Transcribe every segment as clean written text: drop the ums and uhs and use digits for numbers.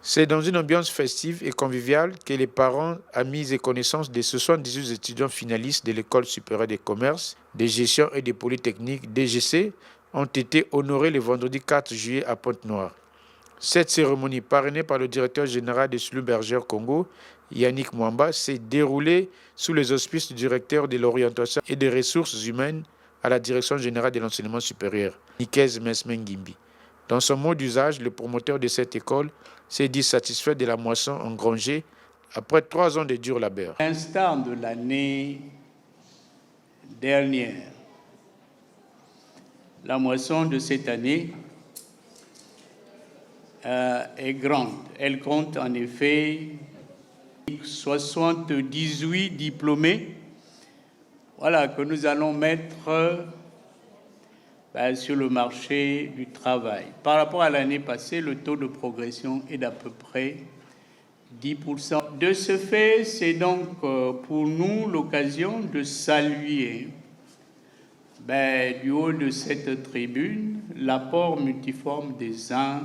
C'est dans une ambiance festive et conviviale que les parents, amis et connaissances de 78 étudiants finalistes de l'École supérieure des commerces, des gestions et des polytechniques DGC ont été honorés le vendredi 4 juillet à Pointe-Noire. Cette cérémonie, parrainée par le directeur général de Schlumberger Congo, Yannick Mwamba, s'est déroulée sous les auspices du directeur de l'orientation et des ressources humaines à la direction générale de l'enseignement supérieur, Nikez Mesmengimbi. Dans son mot d'usage, le promoteur de cette école s'est dit satisfait de la moisson engrangée après 3 ans de dur labeur. À l'instar de l'année dernière, la moisson de cette année est grande. Elle compte en effet 78 diplômés, voilà, que nous allons mettre sur le marché du travail. Par rapport à l'année passée, le taux de progression est d'à peu près 10%. De ce fait, c'est donc pour nous l'occasion de saluer du haut de cette tribune l'apport multiforme des uns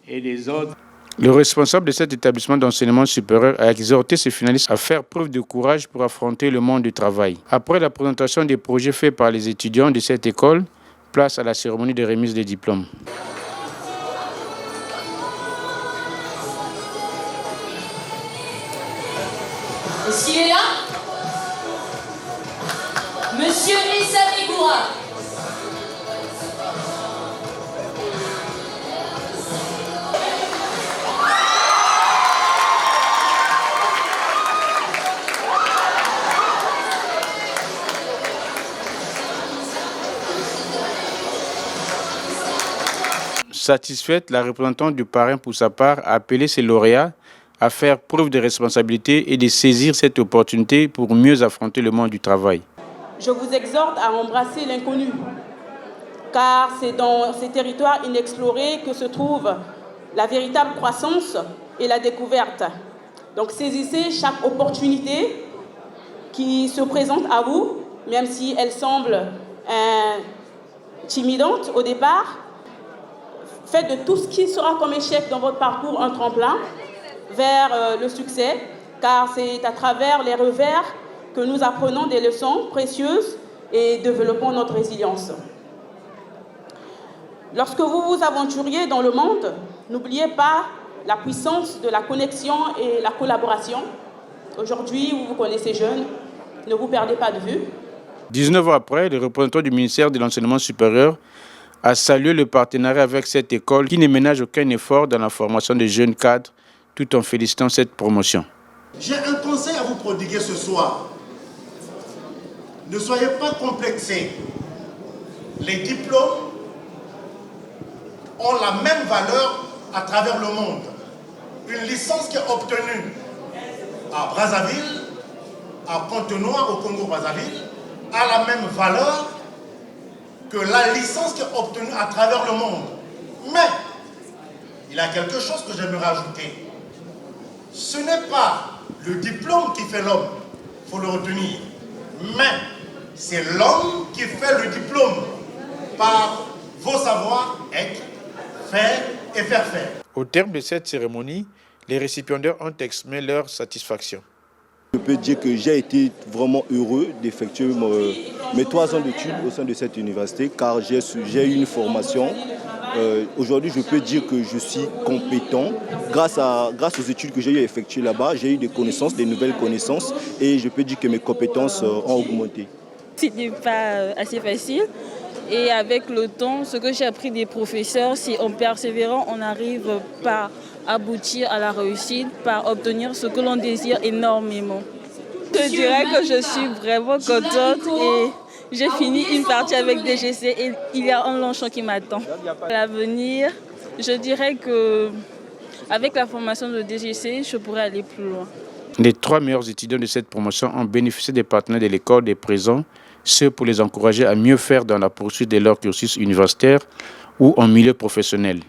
et des autres. Le responsable de cet établissement d'enseignement supérieur a exhorté ses finalistes à faire preuve de courage pour affronter le monde du travail. Après la présentation des projets faits par les étudiants de cette école, place à la cérémonie de remise des diplômes. Est-ce qu'il est là? Monsieur Issa Migoura. Satisfaite, la représentante du parrain pour sa part a appelé ses lauréats à faire preuve de responsabilité et de saisir cette opportunité pour mieux affronter le monde du travail. Je vous exhorte à embrasser l'inconnu, car c'est dans ces territoires inexplorés que se trouve la véritable croissance et la découverte. Donc saisissez chaque opportunité qui se présente à vous, même si elle semble intimidante au départ. Faites de tout ce qui sera comme échec dans votre parcours un tremplin vers le succès, car c'est à travers les revers que nous apprenons des leçons précieuses et développons notre résilience. Lorsque vous vous aventuriez dans le monde, n'oubliez pas la puissance de la connexion et la collaboration. Aujourd'hui, vous vous connaissez jeunes, ne vous perdez pas de vue. 19 ans après, le représentant du ministère de l'Enseignement supérieur a salué le partenariat avec cette école qui ne ménage aucun effort dans la formation des jeunes cadres, tout en félicitant cette promotion. J'ai un conseil à vous prodiguer ce soir. Ne soyez pas complexés. Les diplômes ont la même valeur à travers le monde. Une licence qui est obtenue à Brazzaville, à Pointe-Noire, au Congo-Brazzaville, a la même valeur que la licence qui est obtenue à travers le monde. Mais, il y a quelque chose que j'aimerais ajouter. Ce n'est pas le diplôme qui fait l'homme, il faut le retenir. Mais, c'est l'homme qui fait le diplôme par vos savoir-être, faire et faire faire. Au terme de cette cérémonie, les récipiendaires ont exprimé leur satisfaction. Je peux dire que j'ai été vraiment heureux d'effectuer mes 3 ans d'études au sein de cette université, car j'ai eu une formation. Aujourd'hui, je peux dire que je suis compétent. Grâce aux études que j'ai eu à effectuer là-bas, j'ai eu des connaissances, des nouvelles connaissances, et je peux dire que mes compétences ont augmenté. Ce n'est pas assez facile. Et avec le temps, ce que j'ai appris des professeurs, c'est en persévérant, on arrive par aboutir à la réussite, par obtenir ce que l'on désire énormément. Je dirais que je suis vraiment contente et j'ai fini une partie avec DGC et il y a un long champ qui m'attend. À l'avenir, je dirais qu'avec la formation de DGC, je pourrais aller plus loin. Les 3 meilleurs étudiants de cette promotion ont bénéficié des partenaires de l'école des présents, ceux pour les encourager à mieux faire dans la poursuite de leur cursus universitaire ou en milieu professionnel.